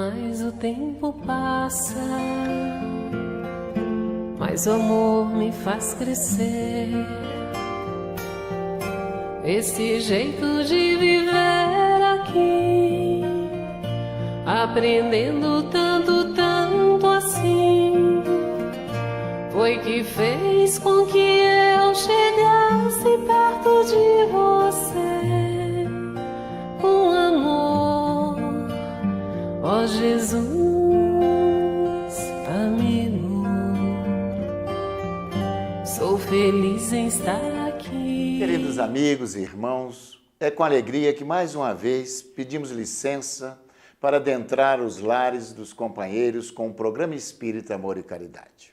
mais o tempo passa, mais o amor me faz crescer. Esse jeito de viver aqui, aprendendo tanto, tanto assim, foi que fez com que eu chegasse perto de você com amor, ó Jesus amigo. Sou feliz em estar aqui. Queridos amigos e irmãos, é com alegria que mais uma vez pedimos licença para adentrar os lares dos companheiros com o programa Espírita Amor e Caridade,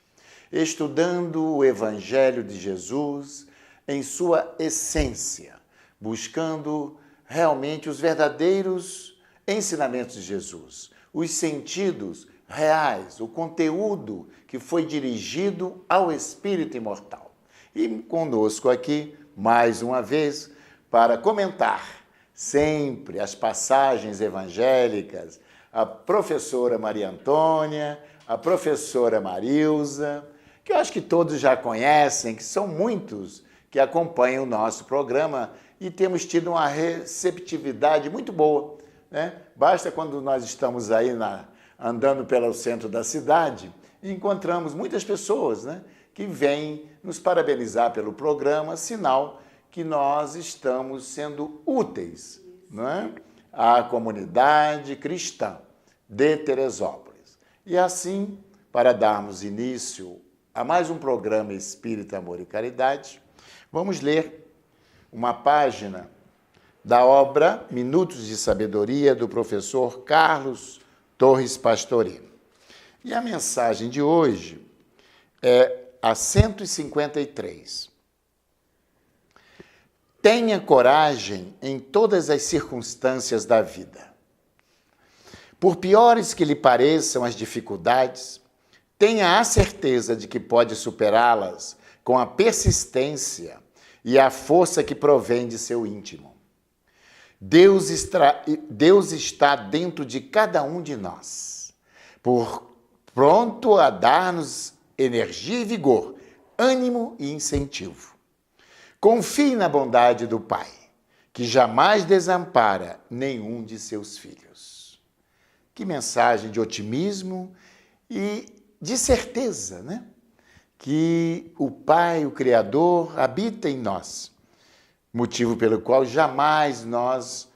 estudando o Evangelho de Jesus em sua essência, buscando realmente os verdadeiros ensinamentos de Jesus, os sentidos reais, o conteúdo que foi dirigido ao Espírito imortal. E conosco aqui, mais uma vez, para comentar sempre as passagens evangélicas, a professora Maria Antônia, a professora Marilza, que eu acho que todos já conhecem, que são muitos que acompanham o nosso programa e temos tido uma receptividade muito boa, né? Basta quando nós estamos aí andando pelo centro da cidade e encontramos muitas pessoas, né, que vêm nos parabenizar pelo programa, sinal que nós estamos sendo úteis, não é, à comunidade cristã de Teresópolis. E assim, para darmos início a mais um programa Espírita Amor e Caridade, vamos ler uma página da obra Minutos de Sabedoria do professor Carlos Torres Pastorino. E a mensagem de hoje é a 153. Tenha coragem em todas as circunstâncias da vida. Por piores que lhe pareçam as dificuldades, tenha a certeza de que pode superá-las com a persistência e a força que provém de seu íntimo. Deus está dentro de cada um de nós, pronto a dar-nos energia e vigor, ânimo e incentivo. Confie na bondade do Pai, que jamais desampara nenhum de seus filhos. Que mensagem de otimismo e de certeza, né? Que o Pai, o Criador, habita em nós, motivo pelo qual jamais nós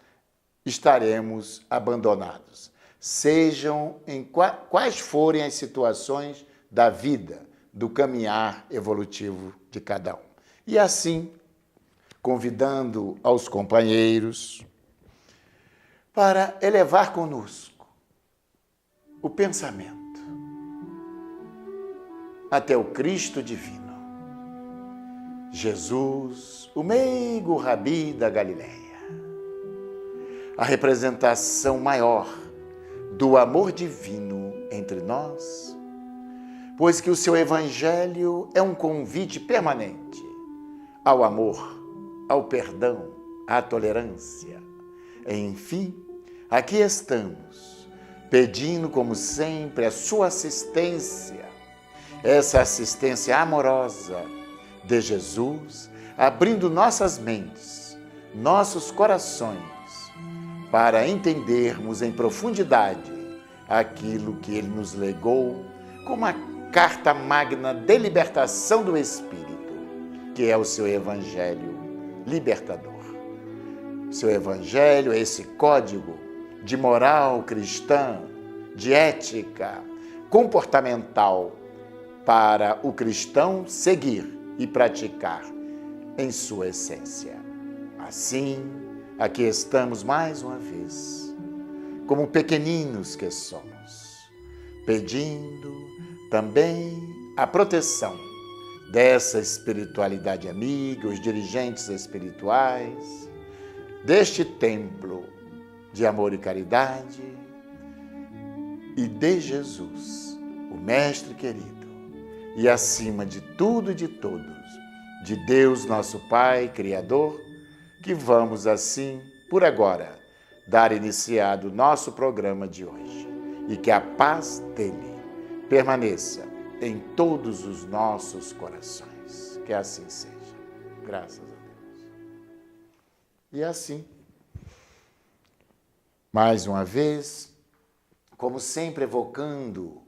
estaremos abandonados, sejam em quais forem as situações da vida, do caminhar evolutivo de cada um. E assim, convidando aos companheiros para elevar conosco o pensamento até o Cristo divino, Jesus, o meigo Rabi da Galileia, a representação maior do amor divino entre nós, pois que o seu Evangelho é um convite permanente ao amor, ao perdão, à tolerância. Enfim, aqui estamos, pedindo como sempre a sua assistência, essa assistência amorosa de Jesus, abrindo nossas mentes, nossos corações, para entendermos em profundidade aquilo que Ele nos legou como a carta magna de libertação do Espírito, que é o seu Evangelho libertador. O seu Evangelho é esse código de moral cristã, de ética comportamental para o cristão seguir e praticar em sua essência. Assim, aqui estamos mais uma vez, como pequeninos que somos, pedindo também a proteção dessa espiritualidade amiga, os dirigentes espirituais, deste templo de amor e caridade e de Jesus, o Mestre querido, e acima de tudo e de todos, de Deus nosso Pai, Criador, que vamos assim, por agora, dar iniciado o nosso programa de hoje. e que a paz dele permaneça em todos os nossos corações. Que assim seja. Graças a Deus. E assim, mais uma vez, como sempre, evocando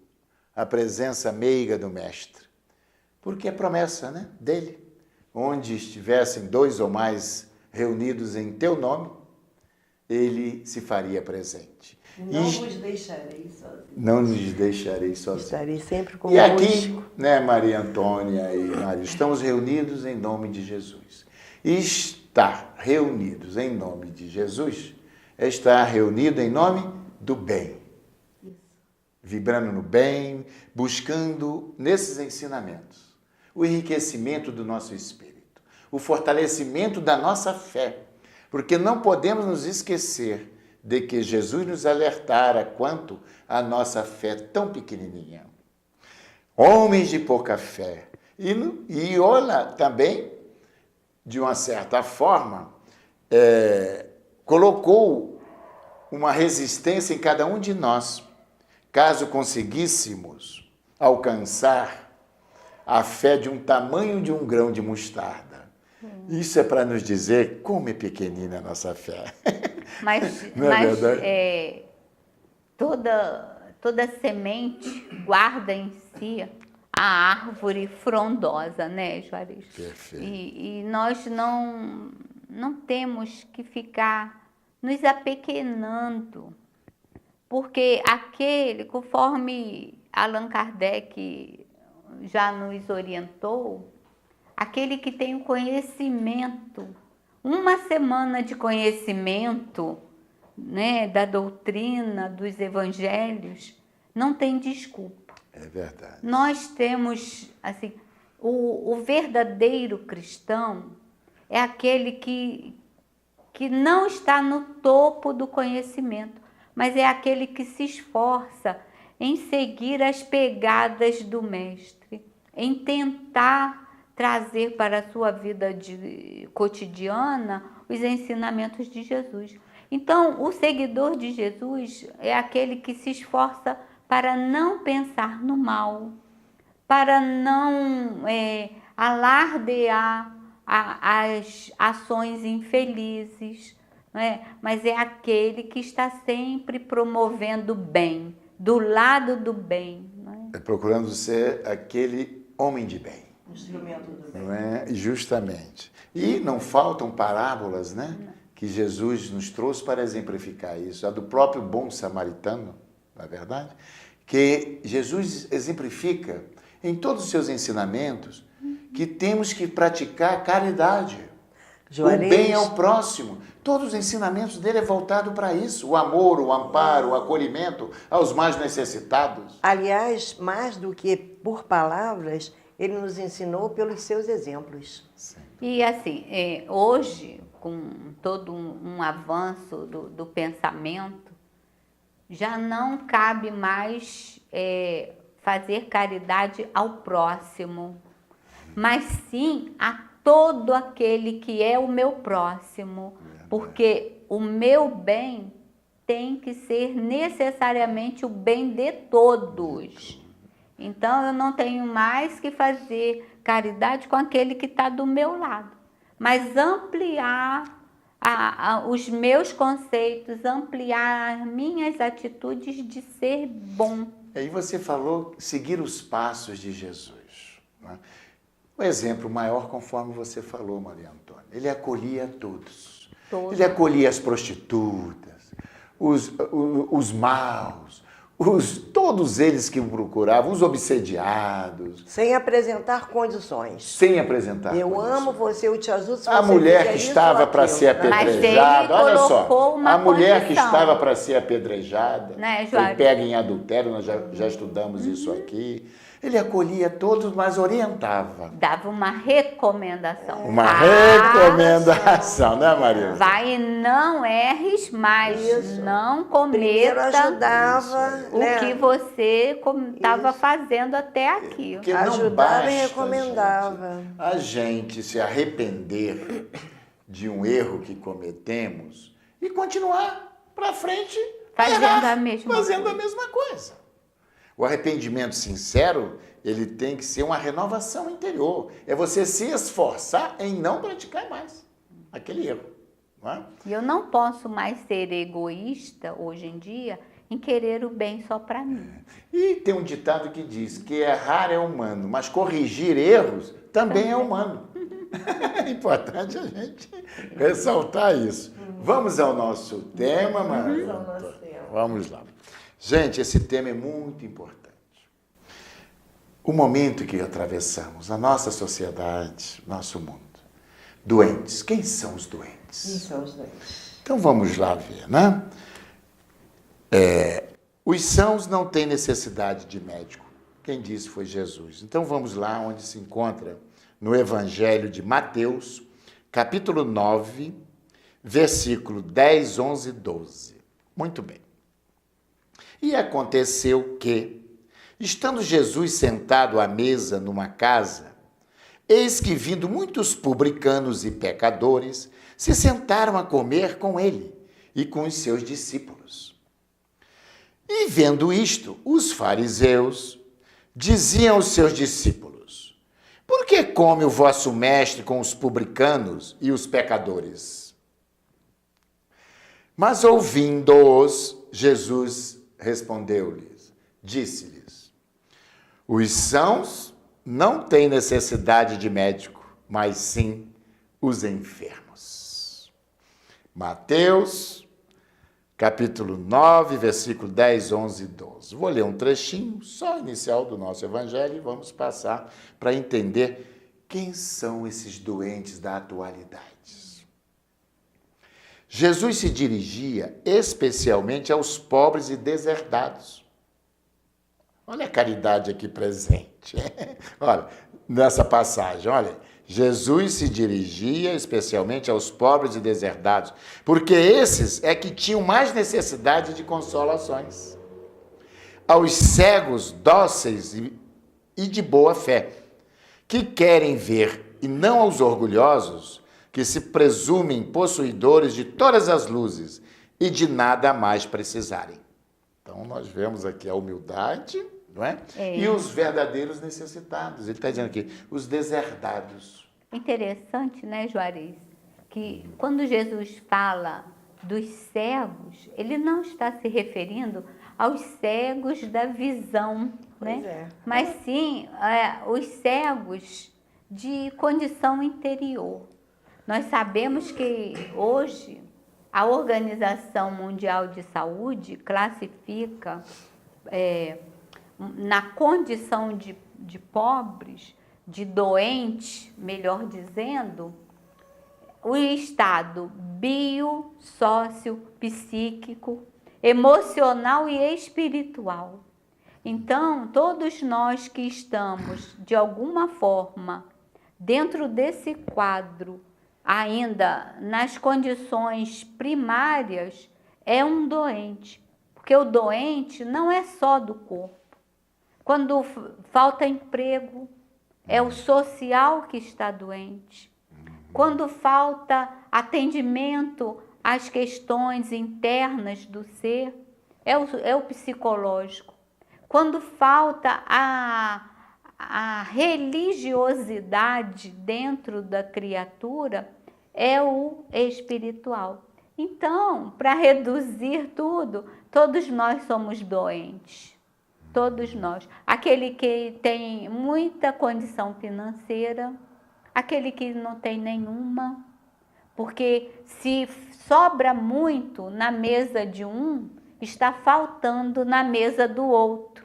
a presença meiga do Mestre, porque é promessa, né, dele, onde estivessem 2 ou mais reunidos em teu nome, ele se faria presente. Não vos deixarei sozinhos. Não nos deixarei sozinhos. Estarei sempre convosco. E aqui, né, Maria Antônia e Mário, estamos reunidos em nome de Jesus. E estar reunidos em nome de Jesus é estar reunido em nome do bem. Isso. Vibrando no bem, buscando nesses ensinamentos o enriquecimento do nosso espírito, o fortalecimento da nossa fé, porque não podemos nos esquecer de que Jesus nos alertara quanto a nossa fé tão pequenininha. Homens de pouca fé. E olha, também, de uma certa forma, colocou uma resistência em cada um de nós. Caso conseguíssemos alcançar a fé de um tamanho de um grão de mostarda. Isso é para nos dizer como é pequenina a nossa fé. Mas toda semente guarda em si a árvore frondosa, né, Juarez? Perfeito. E nós não temos que ficar nos apequenando, porque aquele, conforme Allan Kardec já nos orientou, aquele que tem o conhecimento, uma semana de conhecimento, né, da doutrina, dos evangelhos, não tem desculpa. É verdade. Nós temos, assim, o verdadeiro cristão é aquele que não está no topo do conhecimento, mas é aquele que se esforça em seguir as pegadas do Mestre, em tentar trazer para a sua vida cotidiana os ensinamentos de Jesus. Então, o seguidor de Jesus é aquele que se esforça para não pensar no mal, para não alardear as ações infelizes, não é? Mas é aquele que está sempre promovendo o bem, do lado do bem. Não é? Procurando ser aquele homem de bem. Instrumento do bem. Não é? Justamente. E não faltam parábolas, né? Que Jesus nos trouxe para exemplificar isso. A do próprio bom samaritano, não é verdade? Que Jesus exemplifica em todos os seus ensinamentos que temos que praticar caridade. Juarez, O bem ao próximo. Todos os ensinamentos dele é voltado para isso. O amor, o amparo, o acolhimento aos mais necessitados. aliás, mais do que por palavras, ele nos ensinou pelos seus exemplos. Sim. E assim, hoje, com todo um avanço do pensamento, já não cabe mais fazer caridade ao próximo, mas sim a todo aquele que é o meu próximo, porque o meu bem tem que ser necessariamente o bem de todos. Então, eu não tenho mais que fazer caridade com aquele que está do meu lado, mas ampliar os meus conceitos, ampliar as minhas atitudes de ser bom. Aí você falou seguir os passos de Jesus. Né? O exemplo maior, conforme você falou, Maria Antônia, ele acolhia todos. Ele acolhia as prostitutas, os maus, todos eles que o procuravam, os obsediados. Sem apresentar condições. Sem apresentar Eu condições. amo você, eu te ajudo se A você mulher fizer que isso estava ou para aquilo. ser Mas ele apedrejada, olha só, colocou uma a mulher que condição. estava para ser apedrejada, Né, foi Juarez? pega em adultério, nós já estudamos isso aqui. Ele acolhia todos, mas orientava. Dava uma recomendação. Uma recomendação, né, Maria? Vai e não erres mais, Isso. não Primeiro cometa ajudava, o né? que você estava fazendo até aqui. Porque não Ajudava basta, e recomendava. gente, a gente se arrepender de um erro que cometemos e continuar para frente Fazendo a mesma fazendo coisa. a mesma coisa. O arrependimento sincero, ele tem que ser uma renovação interior. É você se esforçar em não praticar mais aquele erro. Não é? E eu não posso mais ser egoísta hoje em dia em querer o bem só para mim. E tem um ditado que diz que errar é humano, mas corrigir erros também é humano. É importante a gente ressaltar isso. Vamos ao nosso tema, Maria? Vamos ao nosso tema. Vamos lá. Gente, esse tema é muito importante. O momento que atravessamos, a nossa sociedade, nosso mundo. Doentes. Quem são os doentes? Quem são os doentes? Então vamos lá ver, né? Os sãos não têm necessidade de médico. Quem disse foi Jesus. Então vamos lá onde se encontra no Evangelho de Mateus, capítulo 9, versículo 10, 11 e 12. Muito bem. E aconteceu que, estando Jesus sentado à mesa numa casa, eis que vindo muitos publicanos e pecadores, se sentaram a comer com ele e com os seus discípulos. E vendo isto, os fariseus diziam aos seus discípulos: por que come o vosso mestre com os publicanos e os pecadores? Mas ouvindo-os, Jesus respondeu-lhes, disse-lhes: os sãos não têm necessidade de médico, mas sim os enfermos. Mateus, capítulo 9, versículo 10, 11 e 12. Vou ler um trechinho, só inicial do nosso evangelho, e vamos passar para entender quem são esses doentes da atualidade. Jesus se dirigia especialmente aos pobres e deserdados. Olha a caridade aqui presente. Olha, nessa passagem, olha. Jesus se dirigia especialmente aos pobres e deserdados, porque esses é que tinham mais necessidade de consolações. Aos cegos, dóceis e de boa fé, que querem ver, e não aos orgulhosos, que se presumem possuidores de todas as luzes e de nada mais precisarem. Então, nós vemos aqui a humildade, não é? E os verdadeiros necessitados. Ele está dizendo aqui, os deserdados. Interessante, né, Juarez? Que quando Jesus fala dos cegos, ele não está se referindo aos cegos da visão, né? É. Mas sim os cegos de condição interior. Nós sabemos que hoje a Organização Mundial de Saúde classifica na condição de pobres, de doentes, melhor dizendo, o estado biossocio-psíquico, emocional e espiritual. Então, todos nós que estamos, de alguma forma, dentro desse quadro, ainda nas condições primárias, é um doente. Porque o doente não é só do corpo. Quando falta emprego, é o social que está doente. Quando falta atendimento às questões internas do ser, é o psicológico. Quando falta a religiosidade dentro da criatura, é o espiritual. Então, para reduzir tudo, todos nós somos doentes. Todos nós. Aquele que tem muita condição financeira, aquele que não tem nenhuma. Porque se sobra muito na mesa de um, está faltando na mesa do outro.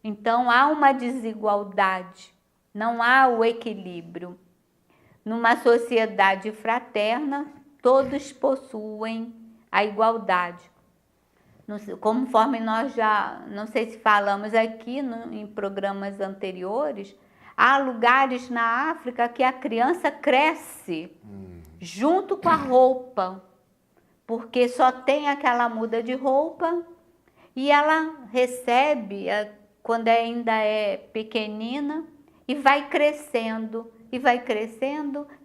Então, há uma desigualdade, não há o equilíbrio. Numa sociedade fraterna, todos possuem a igualdade. Conforme nós já, não sei se falamos aqui em programas anteriores, há lugares na África que a criança cresce junto com a roupa, porque só tem aquela muda de roupa e ela recebe, quando ainda é pequenina, e vai crescendo,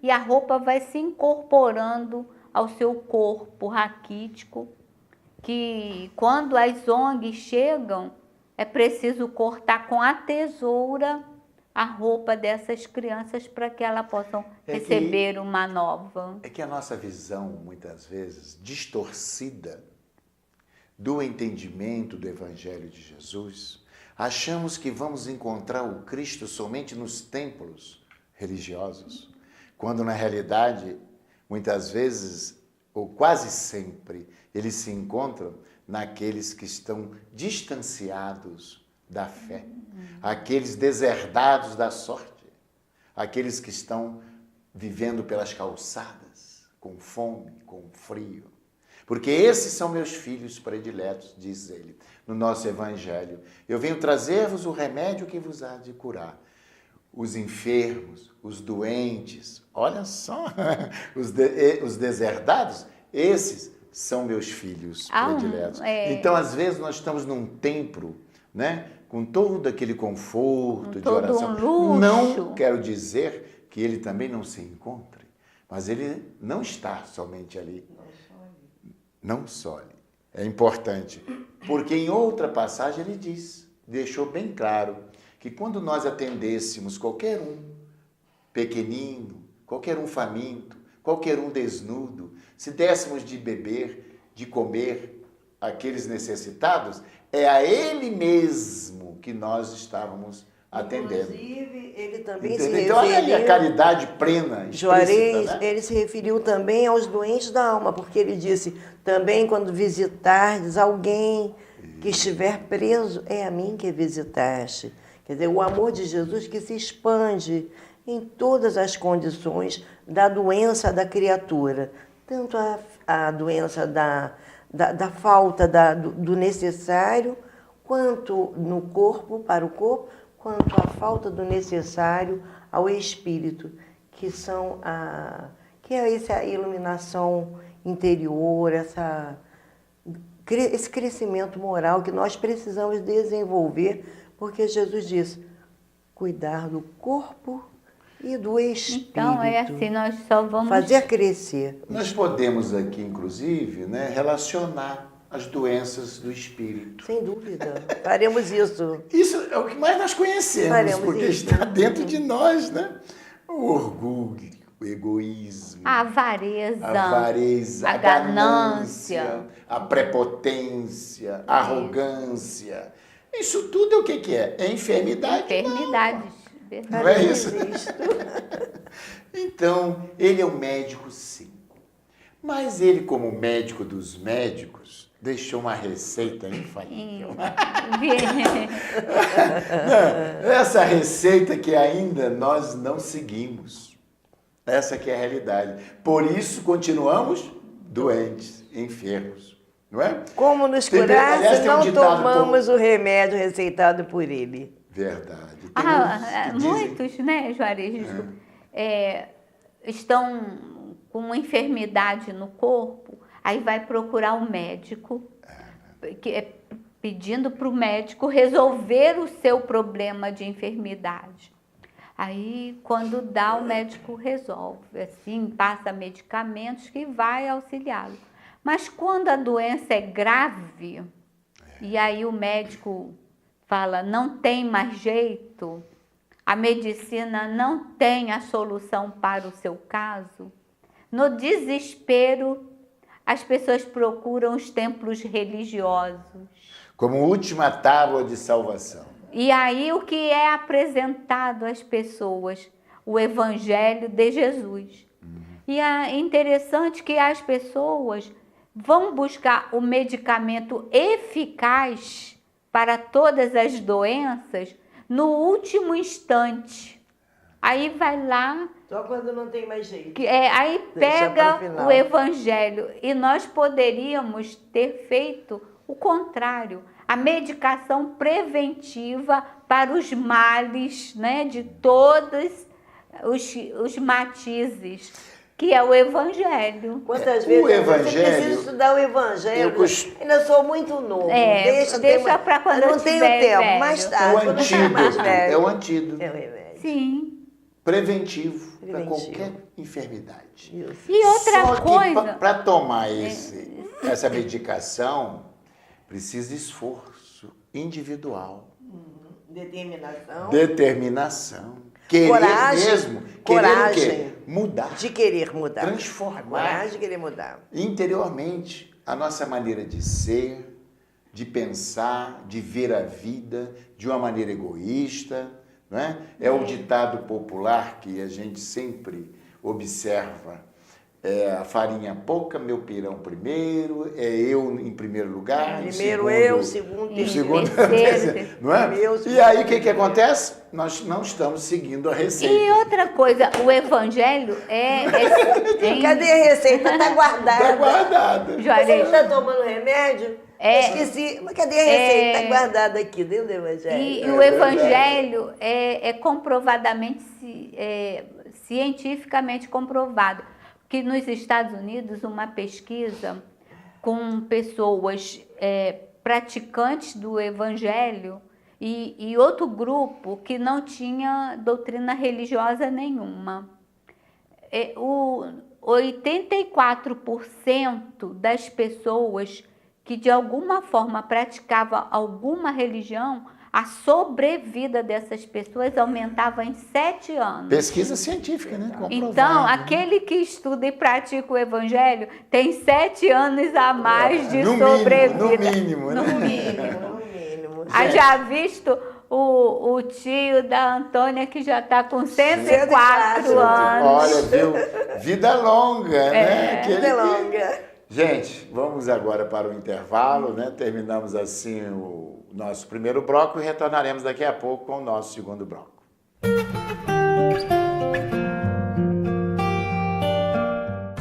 e a roupa vai se incorporando ao seu corpo raquítico. que quando as ONGs chegam, é preciso cortar com a tesoura a roupa dessas crianças para que elas possam receber uma nova. É que a nossa visão, muitas vezes, distorcida do entendimento do Evangelho de Jesus, achamos que vamos encontrar o Cristo somente nos templos religiosos, quando na realidade, muitas vezes, ou quase sempre, eles se encontram naqueles que estão distanciados da fé, aqueles deserdados da sorte, aqueles que estão vivendo pelas calçadas, com fome, com frio. Porque esses são meus filhos prediletos, diz ele, no nosso Evangelho. Eu venho trazer-vos o remédio que vos há de curar. Os enfermos, os doentes, olha só, os deserdados, esses são meus filhos prediletos. Então, às vezes, nós estamos num templo, né, com todo aquele conforto de oração. Um luxo. Não quero dizer que ele também não se encontre, mas ele não está somente ali. Não só ali. É importante, porque em outra passagem ele diz, deixou bem claro, que quando nós atendêssemos qualquer um pequenino, qualquer um faminto, qualquer um desnudo, se dessemos de beber, de comer aqueles necessitados, é a ele mesmo que nós estávamos atendendo. Inclusive, ele também se Então, referiu... olha aí a caridade plena, Juarez, né? ele se referiu também aos doentes da alma, porque ele disse, também quando visitardes alguém que estiver preso, é a mim que visitaste. Quer dizer, o amor de Jesus que se expande em todas as condições da doença da criatura. Tanto a doença da falta do necessário, quanto no corpo, para o corpo, quanto a falta do necessário ao espírito, que é essa iluminação interior, esse crescimento moral que nós precisamos desenvolver, porque Jesus disse, cuidar do corpo e do espírito. Então, é assim, nós só vamos... fazer crescer. Nós podemos aqui, inclusive, né, relacionar as doenças do espírito. Sem dúvida. Faremos isso. Isso é o que mais nós conhecemos, Faremos porque isso. está dentro de nós, né? O orgulho, o egoísmo, A avareza, a a ganância, a prepotência, a arrogância. Isso tudo é o que é? É enfermidade. enfermidades. Não é isso? Isto. Então, ele é um médico, sim. Mas ele, como médico dos médicos, deixou uma receita infalível. Essa receita que ainda nós não seguimos. Essa que é a realidade. Por isso, continuamos doentes, enfermos. Não é? Como nos Tem- curar aliás, se tem um não ditado tomamos o remédio receitado por ele? Verdade. Tem uns que dizem- Muitos, né, Juarez, desculpa, estão com enfermidade no corpo, aí vai procurar um médico, pedindo para o médico resolver o seu problema de enfermidade. Aí, quando dá, o médico resolve, assim, passa medicamentos que vai auxiliá-lo. Mas quando a doença é grave, e aí o médico fala, não tem mais jeito, a medicina não tem a solução para o seu caso, no desespero, as pessoas procuram os templos religiosos. Como última tábua de salvação. E aí o que é apresentado às pessoas? O Evangelho de Jesus. E é interessante que as pessoas vão buscar o medicamento eficaz para todas as doenças no último instante. Aí vai lá, Só quando não tem mais jeito. aí Deixa para o pega final. o Evangelho. E nós poderíamos ter feito o contrário. A medicação preventiva para os males, né, de todos os matizes, que é o Evangelho. Quantas O vezes você Evangelho- precisa estudar o Evangelho? Eu Ainda sou muito novo. Deixa para quando eu não tenho tiver tempo. velho. Mais É o tarde, quando eu ficar mais antídoto. velho. É o antídoto. É o remédio. Sim. Preventivo para Preventivo. qualquer enfermidade. Isso. E outra Só que coisa... para tomar esse essa medicação precisa de esforço individual. Determinação. Querer Coragem. mesmo. Coragem. Querer o quê? Mudar. De querer mudar. Transformar. Coragem de querer mudar. Interiormente, a nossa maneira de ser, de pensar, de ver a vida de uma maneira egoísta, não é? É o ditado popular que a gente sempre observa. É a farinha pouca, meu pirão primeiro, é eu em primeiro lugar. Primeiro segundo, eu, segundo, terceiro. não é? E aí o que acontece? Nós não estamos seguindo a receita. E outra coisa, o evangelho Cadê a receita? Está guardada. Está guardada. Você Juarez, não está tomando remédio? Esqueci. Mas cadê a receita? Está guardada aqui dentro do Evangelho. E o evangelho é comprovadamente, cientificamente comprovado. Que nos Estados Unidos, uma pesquisa com pessoas praticantes do evangelho e outro grupo que não tinha doutrina religiosa nenhuma. 84% das pessoas que de alguma forma praticavam alguma religião, a sobrevida dessas pessoas aumentava em 7 anos. Pesquisa científica, né? Comprovado, Então, né? aquele que estuda e pratica o evangelho tem 7 anos a mais de sobrevida. No mínimo, né? No mínimo. No mínimo. Já visto o tio da Antônia que já está com 104 anos. Olha, viu? Vida longa, né? Vida longa. Gente, vamos agora para o intervalo, né? Terminamos assim o nosso primeiro bloco e retornaremos daqui a pouco com o nosso segundo bloco.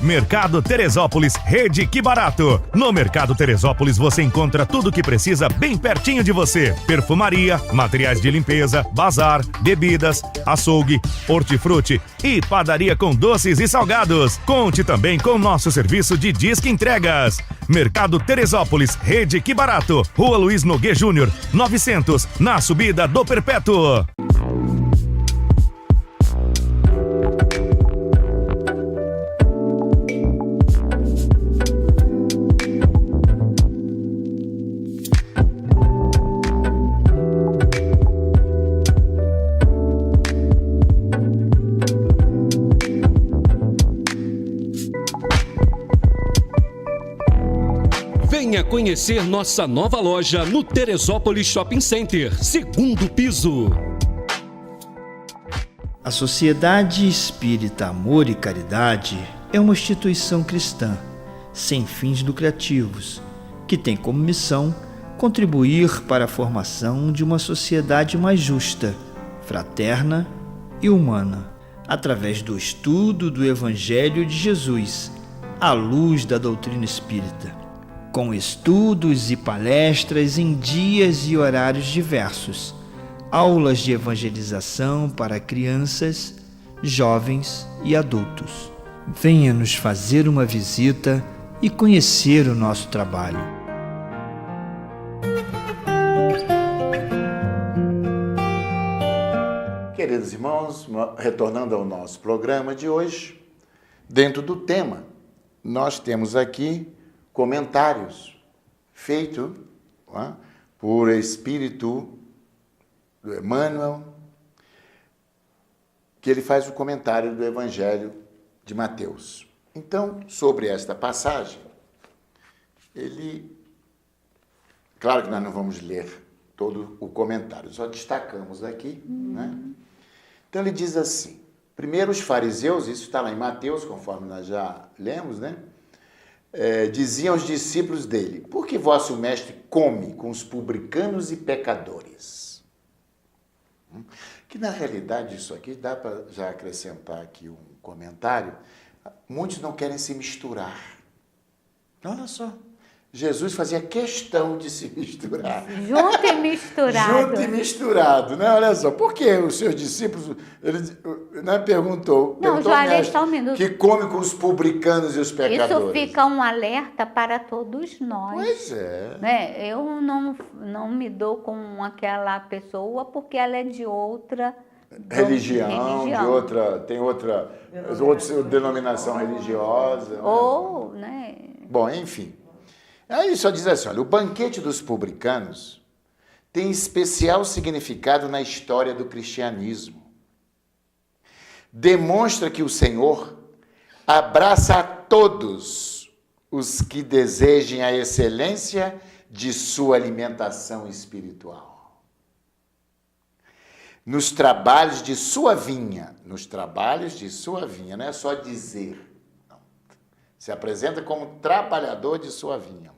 Mercado Teresópolis, Rede Que Barato. No Mercado Teresópolis você encontra tudo o que precisa bem pertinho de você. Perfumaria, materiais de limpeza, bazar, bebidas, açougue, hortifruti e padaria com doces e salgados. Conte também com nosso serviço de disque entregas. Mercado Teresópolis, Rede Que Barato. Rua Luiz Nogueira Júnior, 900, na subida do Perpétuo. Venha conhecer nossa nova loja no Teresópolis Shopping Center, 2º piso. A Sociedade Espírita Amor e Caridade é uma instituição cristã, sem fins lucrativos, que tem como missão contribuir para a formação de uma sociedade mais justa, fraterna e humana, através do estudo do Evangelho de Jesus, à luz da doutrina espírita, com estudos e palestras em dias e horários diversos, aulas de evangelização para crianças, jovens e adultos. Venha nos fazer uma visita e conhecer o nosso trabalho. Queridos irmãos, retornando ao nosso programa de hoje, dentro do tema, nós temos aqui comentários feitos por Espírito do Emmanuel, que ele faz o comentário do Evangelho de Mateus. Então, sobre esta passagem, claro que nós não vamos ler todo o comentário, só destacamos aqui, né? Então ele diz assim, primeiro os fariseus, isso está lá em Mateus, conforme nós já lemos, né? Diziam aos discípulos dele, por que vosso mestre come com os publicanos e pecadores? Que na realidade isso aqui, dá para já acrescentar aqui um comentário, muitos não querem se misturar. Olha só, Jesus fazia questão de se misturar. Junto e misturado. Junto e misturado, né? Olha só, por que os seus discípulos, perguntou Juarez, só um minuto. que come com os publicanos e os pecadores. Isso fica um alerta para todos nós. Pois é. Né? Eu não me dou com aquela pessoa porque ela é de outra religião. Tem outra denominação religiosa. Ou, né? Bom, enfim. Aí ele só diz assim, olha, o banquete dos publicanos tem especial significado na história do cristianismo. Demonstra que o Senhor abraça a todos os que desejem a excelência de sua alimentação espiritual. Nos trabalhos de sua vinha, não é só dizer, não. Se apresenta como trabalhador de sua vinha.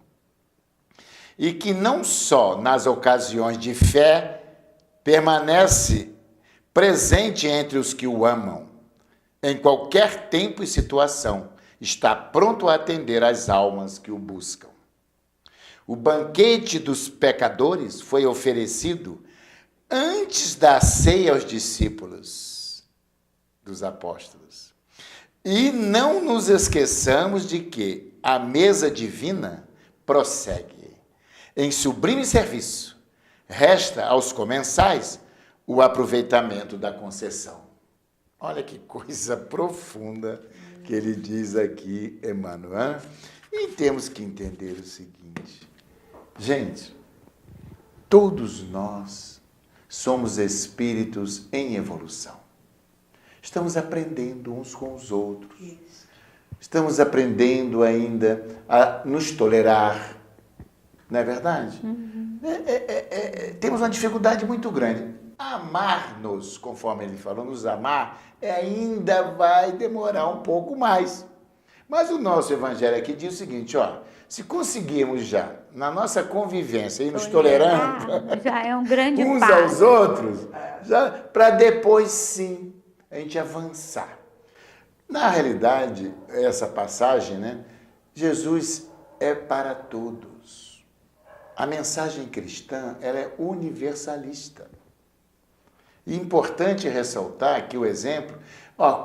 E que não só nas ocasiões de fé permanece presente entre os que o amam, em qualquer tempo e situação, está pronto a atender às almas que o buscam. O banquete dos pecadores foi oferecido antes da ceia aos discípulos dos apóstolos. E não nos esqueçamos de que a mesa divina prossegue. Em sublime serviço, resta aos comensais o aproveitamento da concessão. Olha que coisa profunda que ele diz aqui, Emmanuel. E temos que entender o seguinte. Gente, todos nós somos espíritos em evolução. Estamos aprendendo uns com os outros. Estamos aprendendo ainda a nos tolerar. Não é verdade? Uhum. Temos uma dificuldade muito grande. Amar-nos, conforme ele falou, nos amar, ainda vai demorar um pouco mais. Mas o nosso evangelho aqui diz o seguinte, ó, se conseguirmos já, na nossa convivência, e nos tolerando já é um grande uns passo. aos outros, para depois sim a gente avançar. Na realidade, essa passagem, né, Jesus é para todos. A mensagem cristã, ela é universalista. E importante ressaltar que o exemplo,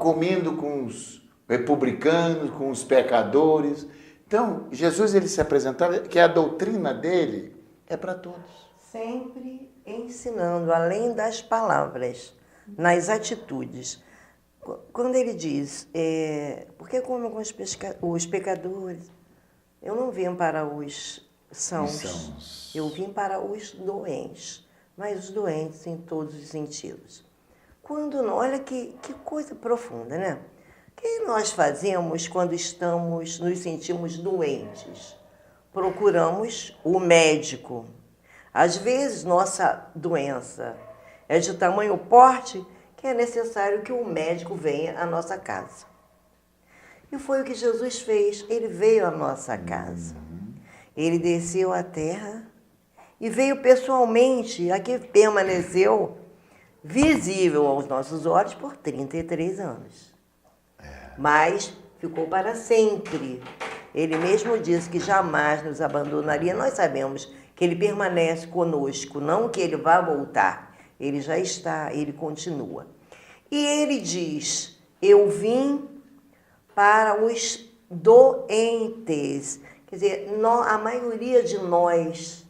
comendo com os republicanos, com os pecadores. Então, Jesus ele se apresentava que a doutrina dele é para todos. Sempre ensinando, além das palavras, nas atitudes. Quando ele diz, porque como com os pecadores, eu não vim para os sãos, eu vim para os doentes. Mas os doentes em todos os sentidos. Olha que coisa profunda, né? O que nós fazemos quando nos sentimos doentes? Procuramos o médico. Às vezes, nossa doença é de tamanho porte que é necessário que o médico venha à nossa casa. E foi o que Jesus fez. Ele veio à nossa casa. Ele desceu à terra e veio pessoalmente, aqui permaneceu visível aos nossos olhos por 33 anos. Mas ficou para sempre. Ele mesmo disse que jamais nos abandonaria. Nós sabemos que ele permanece conosco, não que ele vá voltar. Ele já está, ele continua. E ele diz, eu vim para os doentes. Quer dizer, a maioria de nós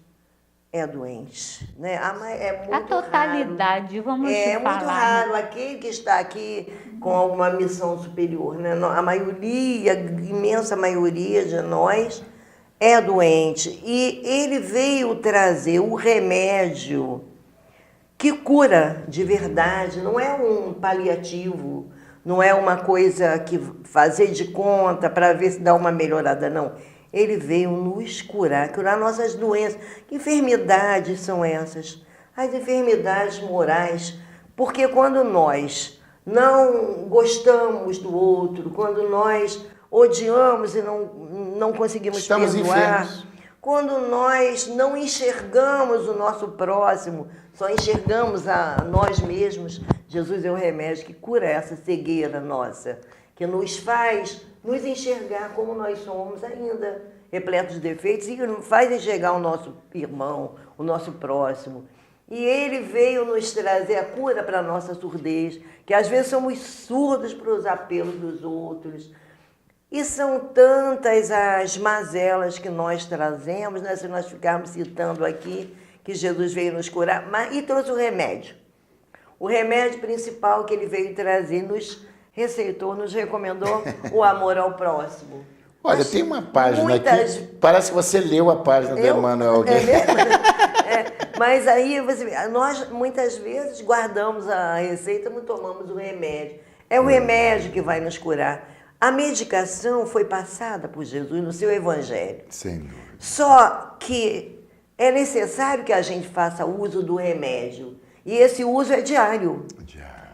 é doente, né? É muito a totalidade, raro. Vamos falar. É muito raro aquele que está aqui com alguma missão superior, né? A maioria, a imensa maioria de nós é doente. E ele veio trazer o remédio que cura de verdade, não é um paliativo, não é uma coisa que fazer de conta para ver se dá uma melhorada, não. Ele veio nos curar nossas doenças. Que enfermidades são essas? As enfermidades morais. Porque quando nós não gostamos do outro, quando nós odiamos e não conseguimos Estamos perdoar, enfermos. quando nós não enxergamos o nosso próximo, só enxergamos a nós mesmos, Jesus é o remédio que cura essa cegueira nossa, que nos faz nos enxergar como nós somos ainda, repletos de defeitos, e nos faz enxergar o nosso irmão, o nosso próximo. E ele veio nos trazer a cura para a nossa surdez, que às vezes somos surdos para os apelos dos outros. E são tantas as mazelas que nós trazemos, né? Se nós ficarmos citando aqui, que Jesus veio nos curar, e trouxe o remédio. O remédio principal que ele veio trazer, nos receitou, nos recomendou o amor ao próximo. Olha, Mas tem uma página muitas- aqui, parece que você leu a página do Emmanuel. É mesmo? Mas aí, nós muitas vezes guardamos a receita, não tomamos o remédio. É o remédio que vai nos curar. A medicação foi passada por Jesus no seu evangelho. Sem dúvida. Só que é necessário que a gente faça uso do remédio. E esse uso é diário.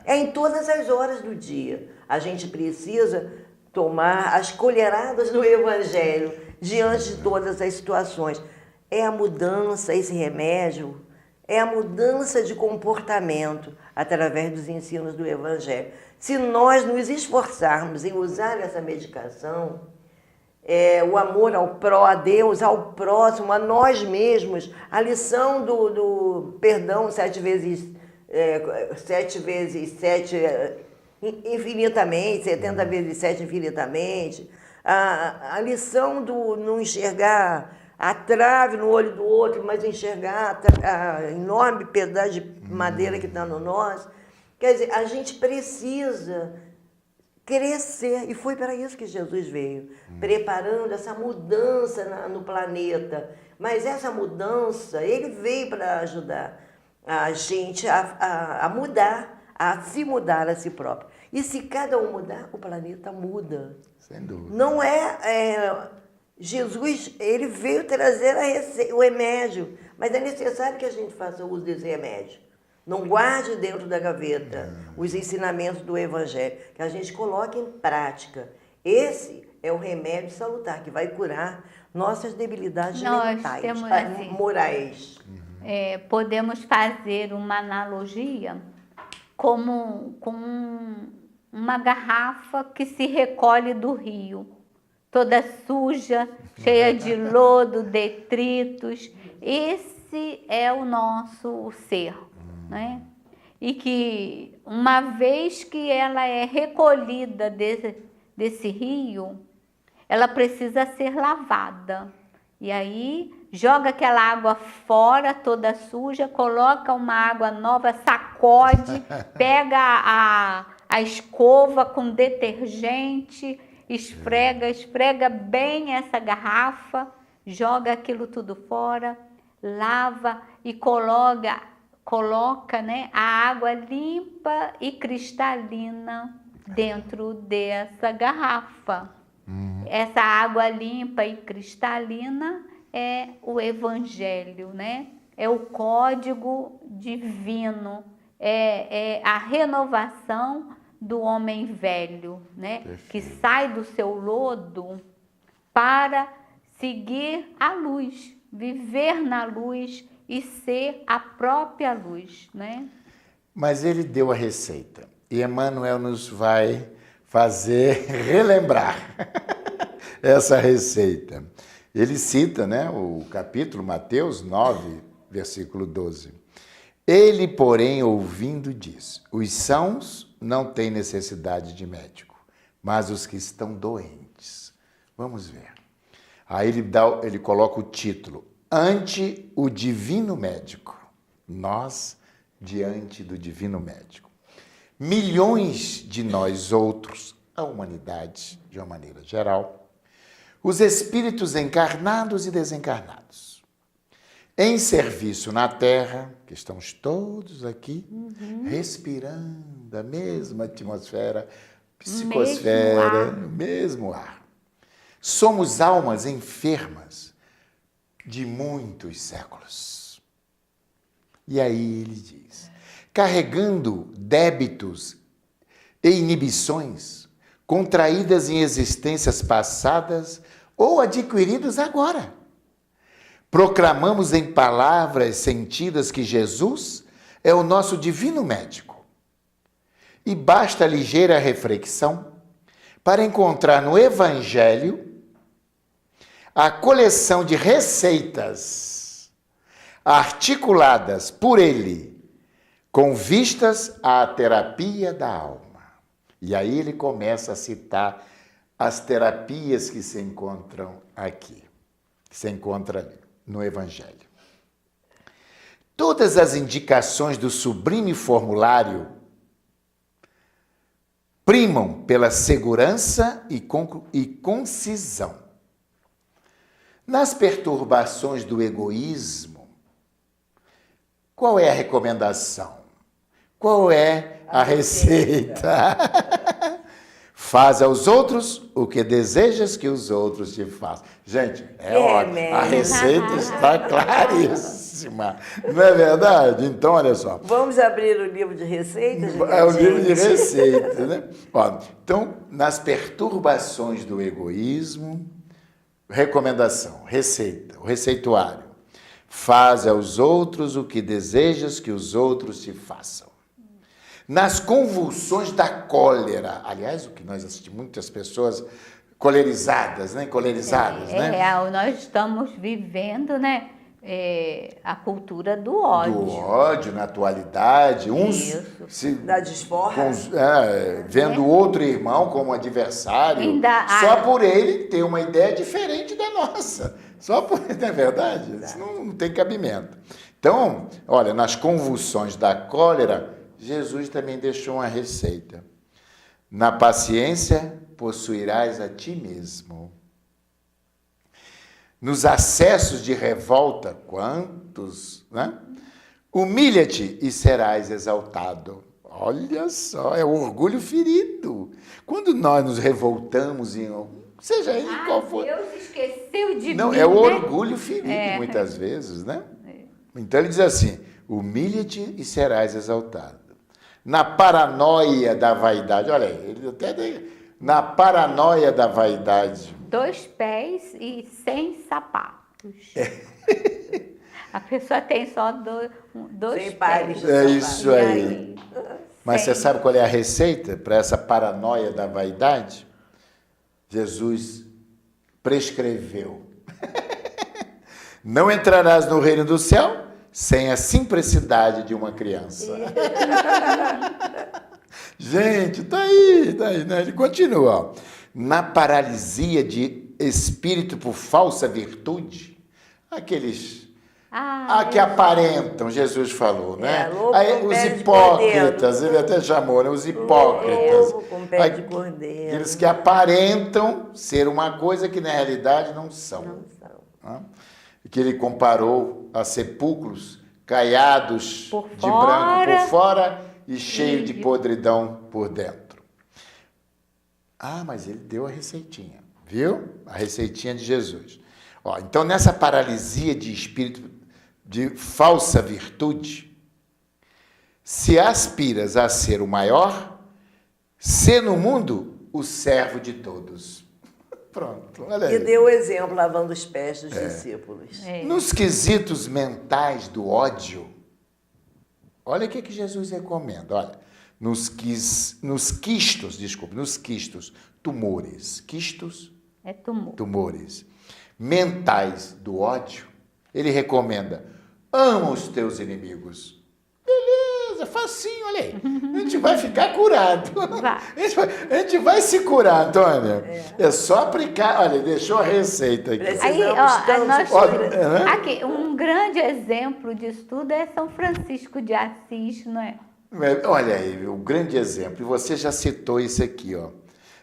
É em todas as horas do dia. A gente precisa tomar as colheradas do evangelho diante de todas as situações. É a mudança, esse remédio, é a mudança de comportamento através dos ensinos do evangelho. Se nós nos esforçarmos em usar essa medicação, o amor a Deus, ao próximo, a nós mesmos, a lição do perdão 7 vezes 7 infinitamente, 70 vezes 7 infinitamente, a lição do não enxergar a trave no olho do outro, mas enxergar a enorme pedaço de madeira que está no nosso. Quer dizer, a gente precisa crescer, e foi para isso que Jesus veio, preparando essa mudança no planeta. Mas essa mudança, ele veio para ajudar a gente a mudar, a se mudar a si próprio. E se cada um mudar, o planeta muda. Sem dúvida. Não Jesus, ele veio trazer o remédio, mas é necessário que a gente faça uso desse remédio. Não guarde dentro da gaveta os ensinamentos do Evangelho, que a gente coloque em prática. Esse é o remédio salutar, que vai curar nossas debilidades mentais, morais. Podemos fazer uma analogia como com uma garrafa que se recolhe do rio, toda suja, cheia de lodo, detritos. Esse é o nosso ser, né? E que uma vez que ela é recolhida desse rio, ela precisa ser lavada. E aí joga aquela água fora, toda suja, coloca uma água nova, sacode, pega a escova com detergente, esfrega bem essa garrafa, joga aquilo tudo fora, lava e coloca, né, a água limpa e cristalina dentro dessa garrafa. Essa água limpa e cristalina é o Evangelho, né? É o código divino, é a renovação do homem velho, né? Que sai do seu lodo para seguir a luz, viver na luz e ser a própria luz, né? Mas ele deu a receita e Emmanuel nos vai fazer relembrar essa receita. Ele cita, né, o capítulo Mateus 9, versículo 12. Ele, porém, ouvindo, diz: os sãos não têm necessidade de médico, mas os que estão doentes. Vamos ver. Aí ele coloca o título: ante o divino médico. Nós diante do divino médico. Milhões de nós outros, a humanidade de uma maneira geral, os espíritos encarnados e desencarnados, em serviço na Terra, que estamos todos aqui, respirando a mesma atmosfera, psicosfera, mesmo ar. Somos almas enfermas de muitos séculos. E aí ele diz, carregando débitos e inibições contraídas em existências passadas ou adquiridas agora. Proclamamos em palavras sentidas que Jesus é o nosso divino médico. E basta ligeira reflexão para encontrar no Evangelho a coleção de receitas articuladas por ele com vistas à terapia da alma. E aí ele começa a citar as terapias que se encontram aqui, que se encontram ali no Evangelho. Todas as indicações do sublime formulário primam pela segurança e concisão. Nas perturbações do egoísmo, qual é a recomendação? Qual é a receita? Faz aos outros o que desejas que os outros te façam. Gente, é ótimo. A receita está claríssima. Não é verdade? Então, olha só. Vamos abrir o livro de receitas? É o livro de receitas, né? Ó, então, nas perturbações do egoísmo, recomendação, receita, o receituário. Faz aos outros o que desejas que os outros te façam. Nas convulsões da cólera, aliás, o que nós assistimos, muitas pessoas colerizadas, né? Colerizadas, É real, nós estamos vivendo, né, a cultura do ódio. Do ódio na atualidade, uns Da desforra. vendo o outro irmão como adversário, só por ele ter uma ideia diferente da nossa. Só por não é verdade? Isso não tem cabimento. Então, olha, nas convulsões da cólera, Jesus também deixou uma receita. Na paciência, possuirás a ti mesmo. Nos acessos de revolta, quantos, né? Humilha-te e serás exaltado. Olha só, é o orgulho ferido. Quando nós nos revoltamos, seja ele qual for. Deus esqueceu de Não, mim, é o né? orgulho ferido, muitas vezes, né? Então ele diz assim, humilha-te e serás exaltado. Na paranoia da vaidade, olha aí, ele até na paranoia da vaidade. 2 pés e 100 sapatos. A pessoa tem só dois Sem pares pés. de É sapato. isso aí. Mas você sabe qual é a receita para essa paranoia da vaidade? Jesus prescreveu. Não entrarás no reino do céu sem a simplicidade de uma criança. Gente, tá aí, né? Ele continua. Ó. Na paralisia de espírito por falsa virtude, aqueles que aparentam, Jesus falou, né? Aí, os hipócritas, ele até chamou, né? Os hipócritas. Com pé de cordeiro. Aqueles que aparentam ser uma coisa que na realidade não são. Que ele comparou a sepulcros caiados de branco por fora e cheio de podridão por dentro. Mas ele deu a receitinha, viu? A receitinha de Jesus. Ó, então, nessa paralisia de espírito de falsa virtude, se aspiras a ser o maior, sê no mundo o servo de todos. Pronto, olha aí. E deu o exemplo lavando os pés dos discípulos. Nos quesitos mentais do ódio, olha o que Jesus recomenda. Olha, nos quistos, tumores. Quistos? É tumor. Tumores. Mentais do ódio, ele recomenda, ama os teus inimigos. Beleza, facinho, olha aí. A gente vai ficar curado. A gente vai se curar, Antônia. É só aplicar. Olha, deixou a receita aqui. Aí, aqui, um grande exemplo disso tudo é São Francisco de Assis, não é? Olha aí, o grande exemplo. E você já citou isso aqui, ó.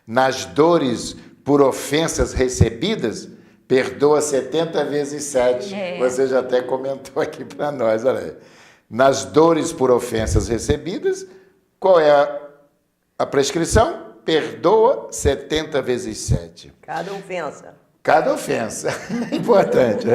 Nas dores por ofensas recebidas, perdoa 70 vezes 7. Você já até comentou aqui para nós, olha aí. Nas dores por ofensas recebidas, qual é a prescrição? Perdoa 70 vezes 7. Cada ofensa. Cada ofensa. Importante.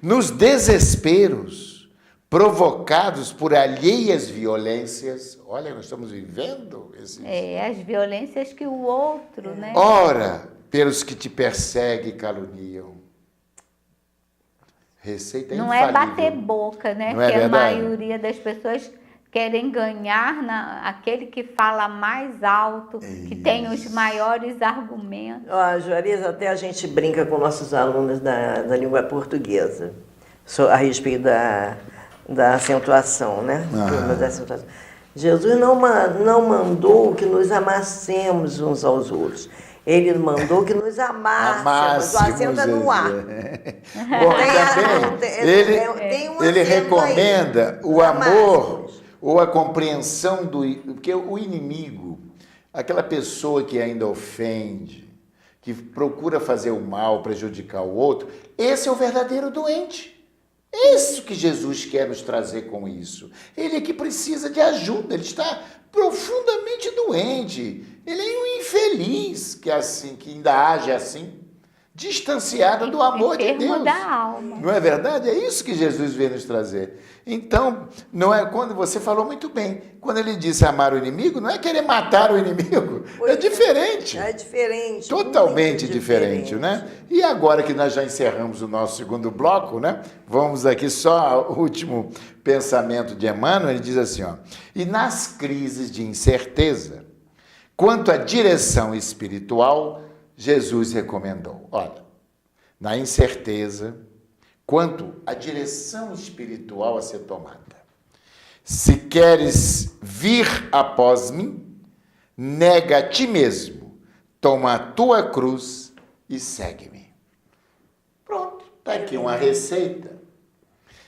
Nos desesperos provocados por alheias violências. Olha, nós estamos vivendo esses... as violências que o outro, né? Ora, pelos que te perseguem e caluniam. Receita não infalível. É bater boca, né? Não é que verdade? A maioria das pessoas querem ganhar aquele que fala mais alto, que tem os maiores argumentos. Juarez, até a gente brinca com nossos alunos da língua portuguesa a respeito da acentuação, né? Da acentuação. Jesus não mandou que nos amassemos uns aos outros. Ele mandou que nos amássemos. O acento é no ar. Bom, também, ele recomenda o amor ou a compreensão porque o inimigo, aquela pessoa que ainda ofende, que procura fazer o mal, prejudicar o outro, esse é o verdadeiro doente. É isso que Jesus quer nos trazer com isso. Ele é que precisa de ajuda, ele está profundamente doente. Ele é um infeliz que é assim, que ainda age assim, distanciado do amor de Deus. Da alma. Não é verdade? É isso que Jesus veio nos trazer. Então, não é quando você falou muito bem, quando ele disse amar o inimigo, não é querer matar o inimigo, é diferente. É diferente. Totalmente muito diferente, né? E agora que nós já encerramos o nosso segundo bloco, né? Vamos aqui só ao último pensamento de Emmanuel, ele diz assim, ó: e nas crises de incerteza, quanto à direção espiritual, Jesus recomendou. Olha, na incerteza, quanto à direção espiritual a ser tomada. Se queres vir após mim, nega a ti mesmo, toma a tua cruz e segue-me. Pronto, está aqui uma receita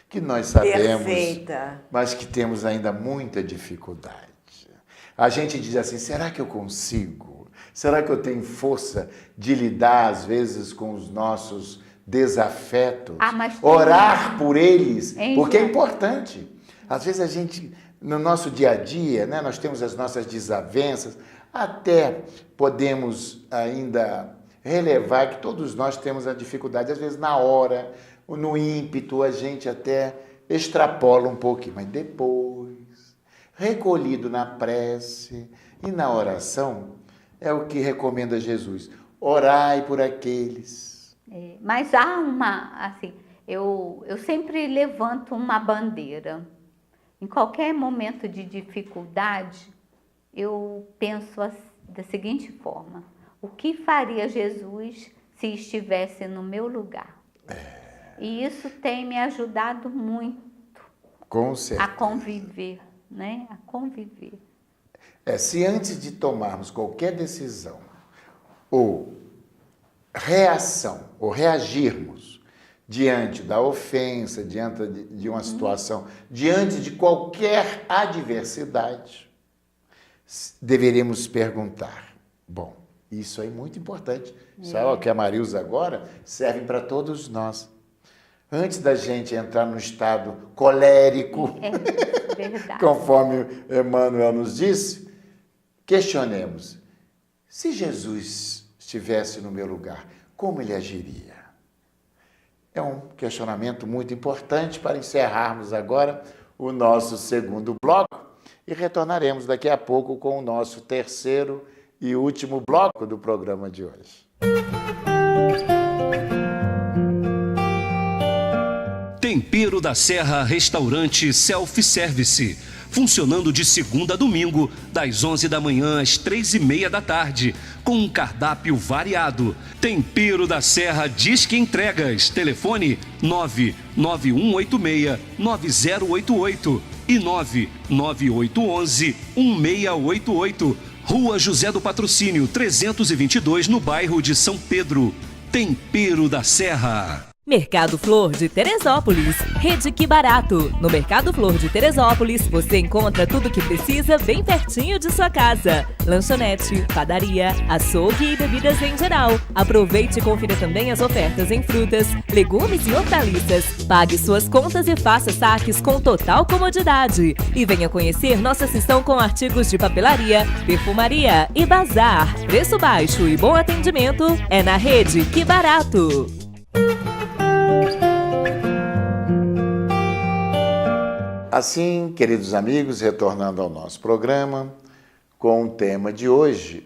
que nós sabemos, perfeita, mas que temos ainda muita dificuldade. A gente diz assim, será que eu consigo? Será que eu tenho força de lidar, às vezes, com os nossos desafetos? Orar por eles, porque é importante. Às vezes a gente, no nosso dia a dia, né, nós temos as nossas desavenças, até podemos ainda relevar que todos nós temos a dificuldade, às vezes na hora, no ímpeto, a gente até extrapola um pouquinho, mas depois, recolhido na prece e na oração, é o que recomenda Jesus. Orai por aqueles. Mas há assim, eu sempre levanto uma bandeira. Em qualquer momento de dificuldade, eu penso da seguinte forma: o que faria Jesus se estivesse no meu lugar? E isso tem me ajudado muito Com certeza. a conviver, né? A conviver. Se antes de tomarmos qualquer decisão ou reação, ou reagirmos diante da ofensa, diante de uma situação, diante de qualquer adversidade, deveríamos perguntar. Bom, isso é muito importante. Sabe o que a Maria usa agora? Serve para todos nós. Antes da gente entrar no estado colérico, Verdade. conforme Emmanuel nos disse, questionemos. Se Jesus estivesse no meu lugar, como ele agiria? É um questionamento muito importante para encerrarmos agora o nosso segundo bloco e retornaremos daqui a pouco com o nosso terceiro e último bloco do programa de hoje. Tempero da Serra Restaurante Self-Service. Funcionando de segunda a domingo, das 11 da manhã às 3:30 da tarde, com um cardápio variado. Tempero da Serra Disque Entregas. Telefone 99186-9088 e 99811-1688. Rua José do Patrocínio, 322, no bairro de São Pedro. Tempero da Serra. Mercado Flor de Teresópolis, Rede Que Barato. No Mercado Flor de Teresópolis, você encontra tudo o que precisa bem pertinho de sua casa. Lanchonete, padaria, açougue e bebidas em geral. Aproveite e confira também as ofertas em frutas, legumes e hortaliças. Pague suas contas e faça saques com total comodidade. E venha conhecer nossa seção com artigos de papelaria, perfumaria e bazar. Preço baixo e bom atendimento é na Rede Que Barato. Assim, queridos amigos, retornando ao nosso programa, com o tema de hoje,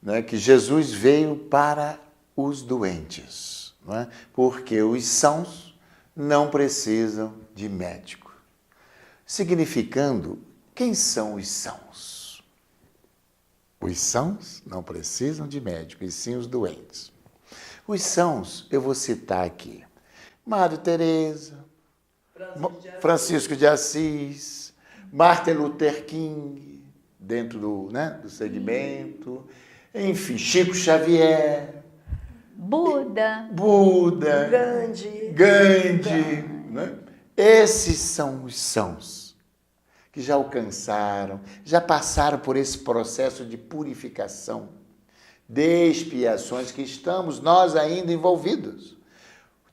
né, que Jesus veio para os doentes, né, porque os sãos não precisam de médico. Significando, quem são os sãos? Os sãos não precisam de médico, e sim os doentes. Os sãos, eu vou citar aqui, Madre Teresa, Francisco de Assis, Martin Luther King, dentro do segmento, enfim, Chico Xavier, Buda, Gandhi. Né? Esses são os sãos, que já alcançaram, já passaram por esse processo de purificação, de expiações que estamos nós ainda envolvidos.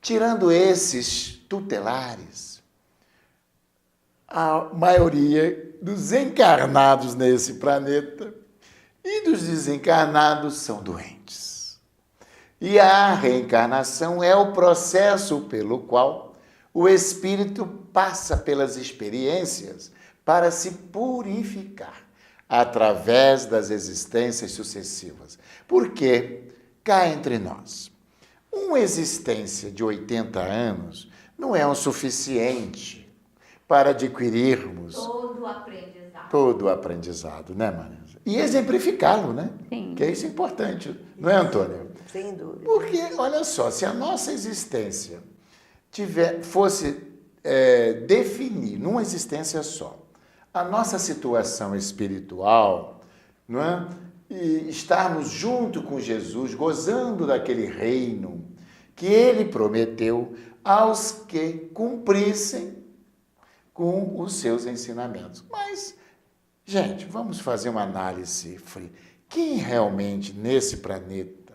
Tirando esses tutelares, a maioria dos encarnados nesse planeta e dos desencarnados são doentes. E a reencarnação é o processo pelo qual o espírito passa pelas experiências para se purificar através das existências sucessivas. Porque, cá entre nós, uma existência de 80 anos não é o suficiente para adquirirmos todo o aprendizado, né, Maria? E exemplificá-lo, né? Sim. Que isso é importante, não é, Antônio? Sem dúvida. Porque, olha só, se a nossa existência fosse definir numa existência só a nossa situação espiritual, não é? E estarmos junto com Jesus, gozando daquele reino que ele prometeu aos que cumprissem com os seus ensinamentos. Mas, gente, vamos fazer uma análise fria. Quem realmente nesse planeta,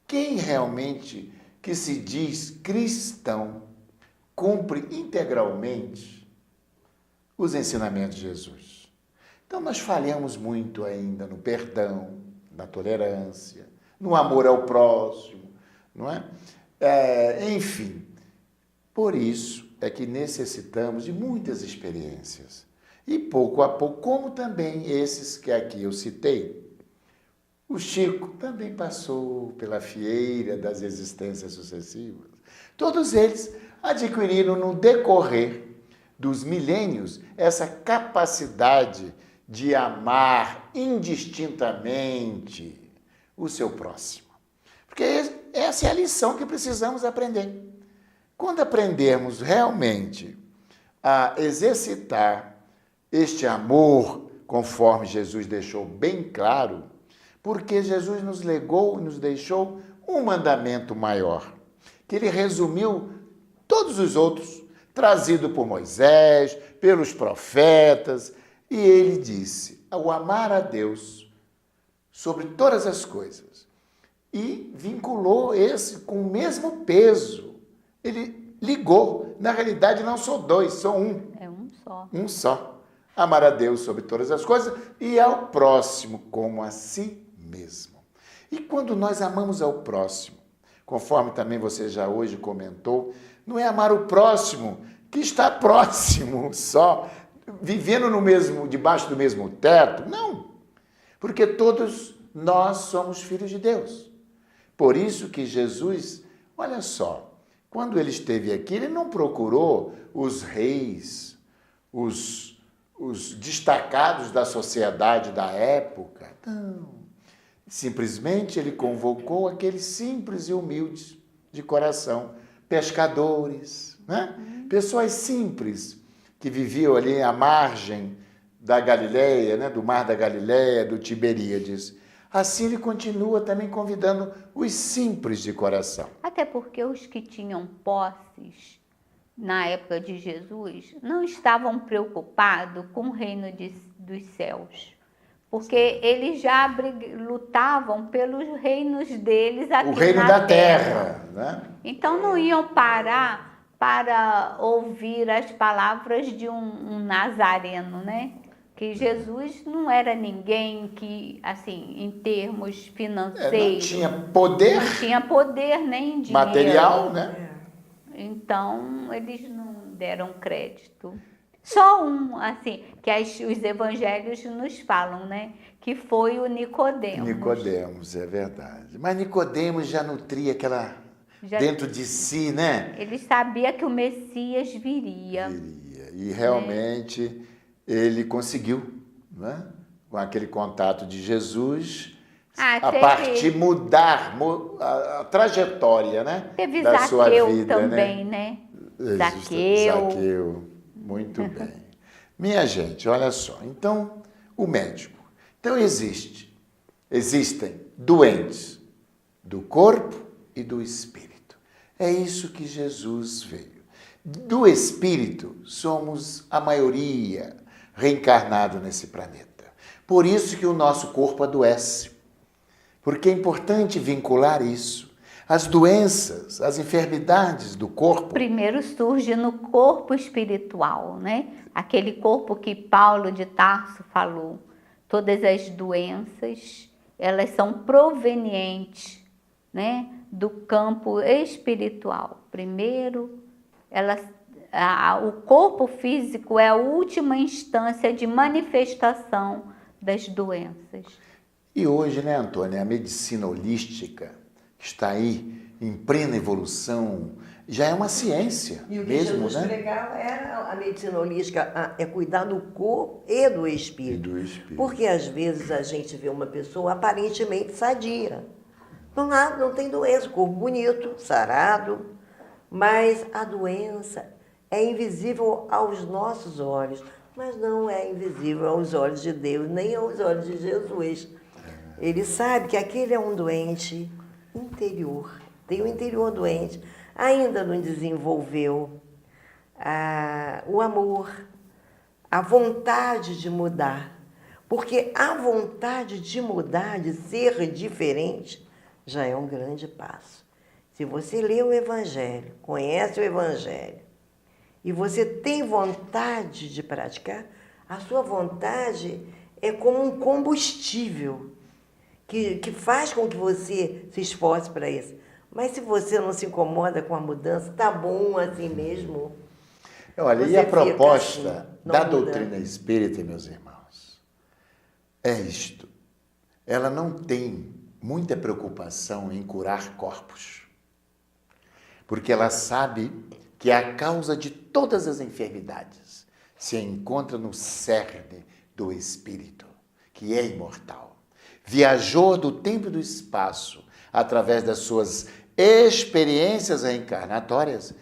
quem realmente que se diz cristão, cumpre integralmente os ensinamentos de Jesus? Então, nós falhamos muito ainda no perdão, na tolerância, no amor ao próximo, não é? Enfim, por isso é que necessitamos de muitas experiências. E pouco a pouco, como também esses que aqui eu citei, o Chico também passou pela fieira das existências sucessivas. Todos eles adquiriram no decorrer dos milênios essa capacidade de amar indistintamente o seu próximo. Porque essa é a lição que precisamos aprender. Quando aprendermos realmente a exercitar este amor, conforme Jesus deixou bem claro, porque Jesus nos legou e nos deixou um mandamento maior, que ele resumiu todos os outros, trazido por Moisés, pelos profetas, e ele disse, ao amar a Deus sobre todas as coisas, e vinculou esse com o mesmo peso. Ele ligou, na realidade não são dois, são um. É um só. Um só. Amar a Deus sobre todas as coisas e ao próximo como a si mesmo. E quando nós amamos ao próximo, conforme também você já hoje comentou, não é amar o próximo que está próximo só, vivendo debaixo do mesmo teto, não. Porque todos nós somos filhos de Deus. Por isso que Jesus, olha só, quando ele esteve aqui, ele não procurou os reis, os destacados da sociedade da época, não. Simplesmente ele convocou aqueles simples e humildes de coração, pescadores, né? Pessoas simples que viviam ali à margem da Galileia, né? Do Mar da Galileia, do Tiberíades. Assim ele continua também convidando os simples de coração. Até porque os que tinham posses na época de Jesus não estavam preocupados com o reino dos céus. Porque eles já lutavam pelos reinos deles aqui na terra. O reino da terra, né? Então não iam parar para ouvir as palavras de um nazareno, né? Que Jesus não era ninguém que, assim, em termos financeiros... não tinha poder. Não tinha poder nem dinheiro. Material, né? Então, eles não deram crédito. Só um, assim, que os evangelhos nos falam, né? Que foi o Nicodemos. Nicodemos, é verdade. Mas Nicodemos já nutria aquela... dentro de si, né? Ele sabia que o Messias viria. E realmente ele conseguiu, né? Com aquele contato de Jesus, a partir mudar a trajetória, né? Teve da Zaqueu sua vida, também, né? Zaqueu, muito bem. Minha gente, olha só, então, o médico. Então existem doentes do corpo e do espírito. É isso que Jesus veio. Do espírito somos a maioria, reencarnado nesse planeta. Por isso que o nosso corpo adoece. Porque é importante vincular isso. As doenças, as enfermidades do corpo. Primeiro surge no corpo espiritual, né? Aquele corpo que Paulo de Tarso falou. Todas as doenças, elas são provenientes, né, do campo espiritual. Primeiro, o corpo físico é a última instância de manifestação das doenças. E hoje, né, Antônia, a medicina holística está aí em plena evolução, já é uma ciência E o que mesmo, Jesus né? pregava era a medicina holística, é cuidar do corpo e do espírito. Porque às vezes a gente vê uma pessoa aparentemente sadia. Não tem doença, corpo bonito, sarado, mas a doença é invisível aos nossos olhos, mas não é invisível aos olhos de Deus, nem aos olhos de Jesus. Ele sabe que aquele é um doente interior, tem um interior doente, ainda não desenvolveu o amor, a vontade de mudar. Porque a vontade de mudar, de ser diferente, já é um grande passo. Se você lê o Evangelho, conhece o Evangelho, e você tem vontade de praticar, a sua vontade é como um combustível que faz com que você se esforce para isso. Mas se você não se incomoda com a mudança, tá bom assim mesmo. Olha, Você e a fica proposta assim, não da muda. doutrina espírita, meus irmãos, é isto. Ela não tem muita preocupação em curar corpos, porque ela sabe que a causa de todas as enfermidades se encontra no cerne do espírito, que é imortal. Viajou do tempo e do espaço através das suas experiências reencarnatórias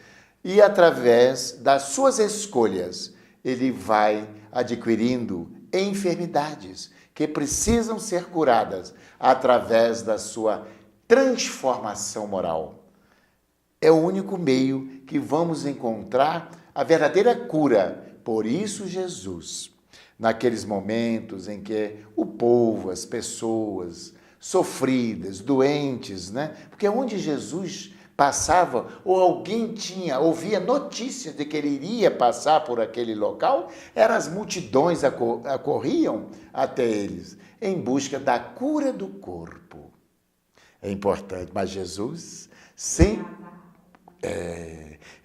e através das suas escolhas ele vai adquirindo enfermidades que precisam ser curadas através da sua transformação moral. É o único meio que vamos encontrar a verdadeira cura. Por isso Jesus, naqueles momentos em que o povo, as pessoas sofridas, doentes, né? Porque onde Jesus passava, ou alguém ouvia notícia de que ele iria passar por aquele local, as multidões acorriam até eles, em busca da cura do corpo. É importante, mas Jesus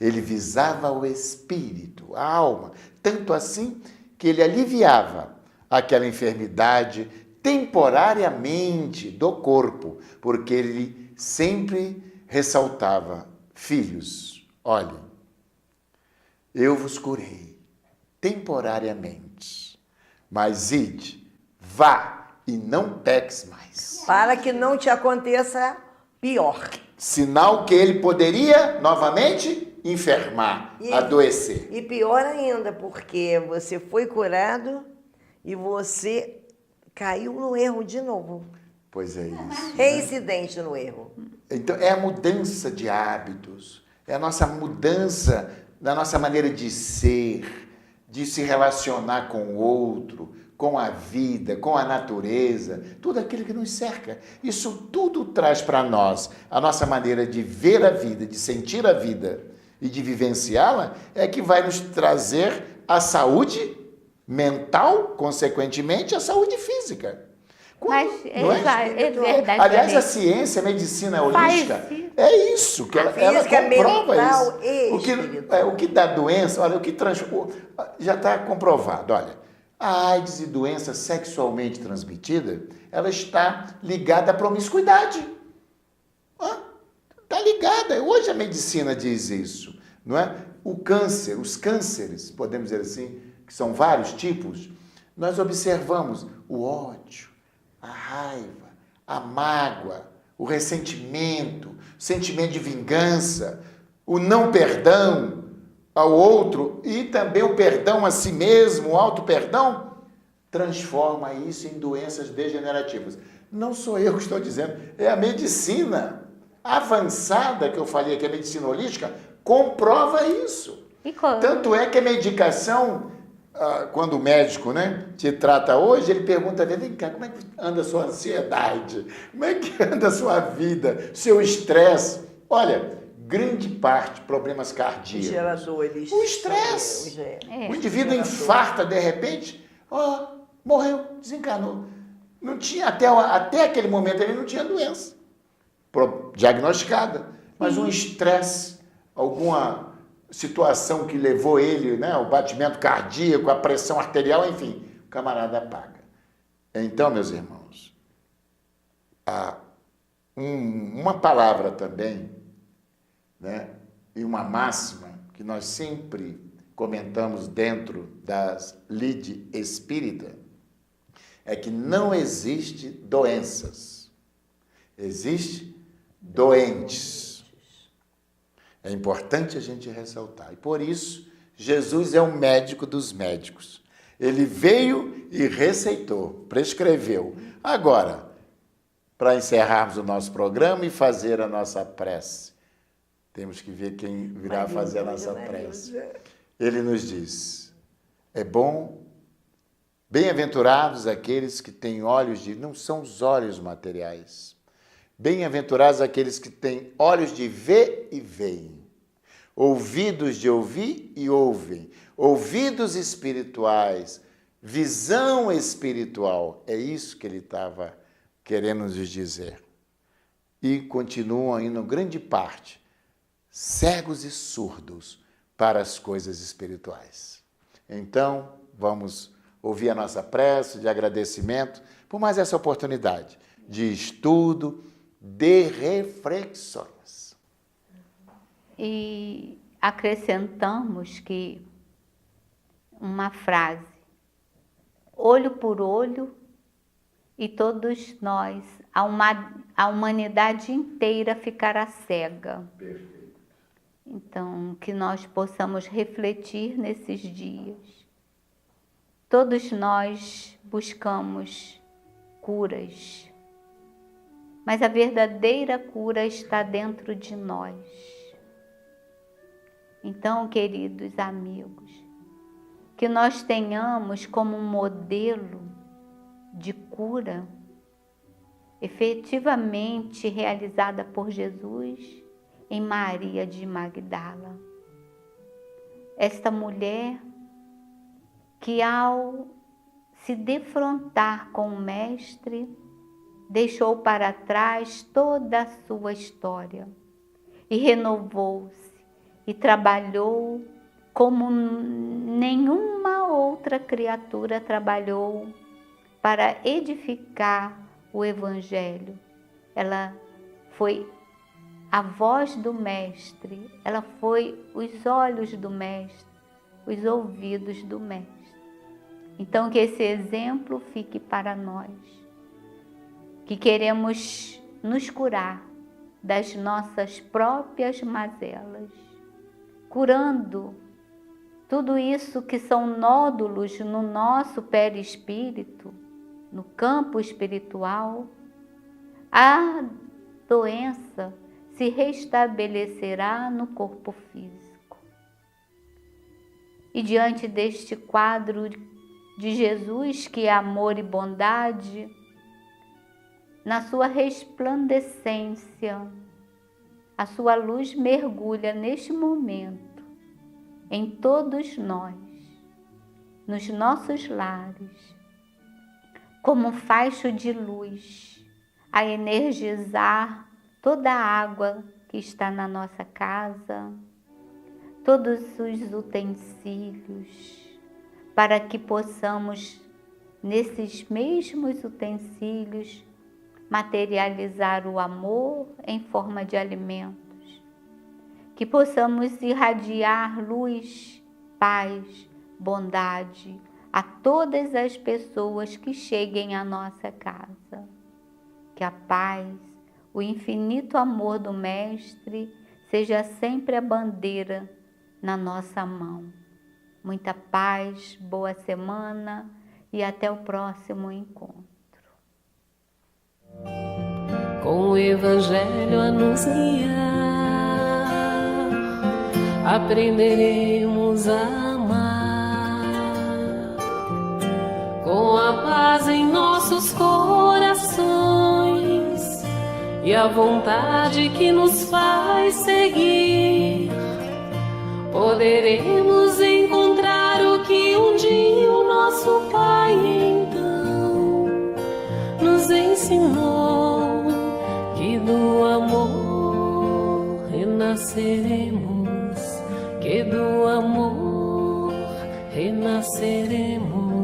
ele visava o espírito, a alma, tanto assim que ele aliviava aquela enfermidade temporariamente do corpo, porque ele sempre ressaltava: filhos, olhem, eu vos curei temporariamente, mas ide, vá e não peques mais. Para que não te aconteça pior. Sinal que ele poderia novamente enfermar, adoecer. E pior ainda, porque você foi curado e você caiu no erro de novo. Pois é isso. Reincidente no erro. Então, é a mudança de hábitos, é a nossa mudança da nossa maneira de ser, de se relacionar com o outro, com a vida, com a natureza, tudo aquilo que nos cerca. Isso tudo traz para nós a nossa maneira de ver a vida, de sentir a vida e de vivenciá-la, é que vai nos trazer a saúde mental, consequentemente, a saúde física. Mas é verdade. Aliás, a ciência, a medicina holística, é isso, que ela comprova mental isso. O que dá doença, olha, já está comprovado, olha, a AIDS e doença sexualmente transmitida, ela está ligada à promiscuidade. Está ligada, hoje a medicina diz isso, não é? O câncer, os cânceres, podemos dizer assim, que são vários tipos, nós observamos o ódio, a raiva, a mágoa, o ressentimento, o sentimento de vingança, o não perdão ao outro e também o perdão a si mesmo, o auto-perdão, transforma isso em doenças degenerativas. Não sou eu que estou dizendo, é a medicina avançada que eu falei aqui, a medicina holística, comprova isso. Tanto é que a medicação quando o médico, né, te trata hoje, ele pergunta, vem cá, como é que anda a sua ansiedade? Como é que anda a sua vida? Seu estresse? Olha, grande parte problemas cardíacos. Geradores. O estresse. O indivíduo Gerador. infarta de repente, morreu, desencarnou. Não tinha, até aquele momento ele não tinha doença diagnosticada, mas um estresse, alguma situação que levou ele, né, o batimento cardíaco, a pressão arterial, enfim, o camarada apaga. Então, meus irmãos, uma palavra também, né, e uma máxima que nós sempre comentamos dentro das lide espírita, é que não existe doenças, existe doentes. É importante a gente ressaltar. E por isso, Jesus é o médico dos médicos. Ele veio e receitou, prescreveu. Agora, para encerrarmos o nosso programa e fazer a nossa prece, temos que ver quem virá fazer a nossa prece. Ele nos diz, é bom, bem-aventurados aqueles que têm olhos de... Não são os olhos materiais. Bem-aventurados aqueles que têm olhos de ver e veem, ouvidos de ouvir e ouvem, ouvidos espirituais, visão espiritual. É isso que ele estava querendo nos dizer. E continuam ainda, grande parte, cegos e surdos para as coisas espirituais. Então, vamos ouvir a nossa prece de agradecimento por mais essa oportunidade de estudo, de reflexões. E acrescentamos que uma frase, olho por olho, e todos nós, a humanidade inteira ficará cega. Perfeito. Então, que nós possamos refletir nesses dias. Todos nós buscamos curas, mas a verdadeira cura está dentro de nós. Então, queridos amigos, que nós tenhamos como um modelo de cura efetivamente realizada por Jesus em Maria de Magdala. Esta mulher que, ao se defrontar com o Mestre, deixou para trás toda a sua história e renovou-se e trabalhou como nenhuma outra criatura trabalhou para edificar o Evangelho. Ela foi a voz do Mestre, ela foi os olhos do Mestre, os ouvidos do Mestre. Então, que esse exemplo fique para nós, que queremos nos curar das nossas próprias mazelas, curando tudo isso que são nódulos no nosso perispírito, no campo espiritual. A doença se restabelecerá no corpo físico. E diante deste quadro de Jesus, que é amor e bondade, na sua resplandecência, a sua luz mergulha neste momento em todos nós, nos nossos lares, como um facho de luz, a energizar toda a água que está na nossa casa, todos os utensílios, para que possamos, nesses mesmos utensílios, materializar o amor em forma de alimentos, que possamos irradiar luz, paz, bondade a todas as pessoas que cheguem à nossa casa. Que a paz, o infinito amor do Mestre seja sempre a bandeira na nossa mão. Muita paz, boa semana e até o próximo encontro. Com o Evangelho a nos guiar, aprenderemos a amar nossos corações e a vontade que nos faz seguir, poderemos encontrar o que um dia o nosso Pai então nos ensinou, que do amor renasceremos, que do amor renasceremos.